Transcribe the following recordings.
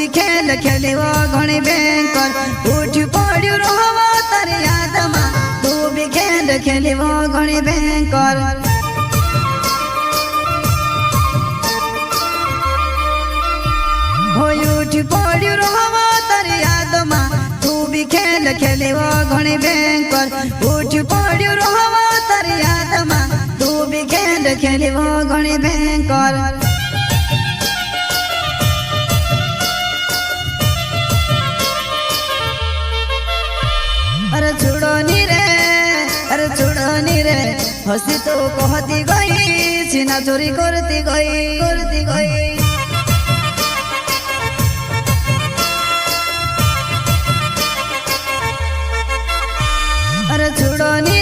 भी खेल खेलिवो घणी भयंकर उठ पड़्यो रोवा तारी याद में तू भी खेल खेलिवो घणी भयंकर हो उठ पड़्यो रोवा तारी याद में तू भी खेल खेलिवो घणी भयंकर उठ पड़्यो रोवा तारी याद में तू भी खेल खेलिवो घणी भयंकर अरे छोड़ो नी रे हसी तो कहती गई सीना चोरी करती गई अरे छोड़ो नी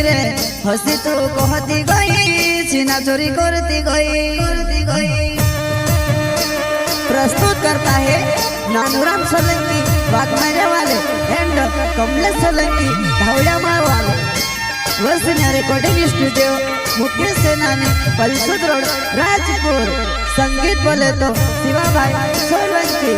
रे हसी तो कहती गई सीना चोरी करती गई। प्रस्तुत करता है नानूराम सोलंकी वाघमारे वाले एंड कमलेश सोलंकी धावड़ा माळ वाले वसन्या रिकॉर्डिंग स्टूडियो मुख्य सेनानी परिषद रोड राजपुर। संगीत बोले तो शिवा भाई सोलंकी।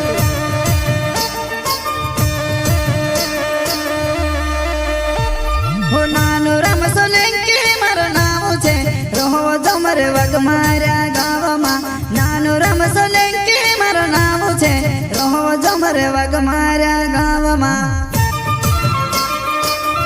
हो नानूराम सोलंकी मारो नाम छे रहो जमर वाघमारा गावमां नानूराम सोलंकी मारो नाम छे रहो जमर वाघमारा गावमां।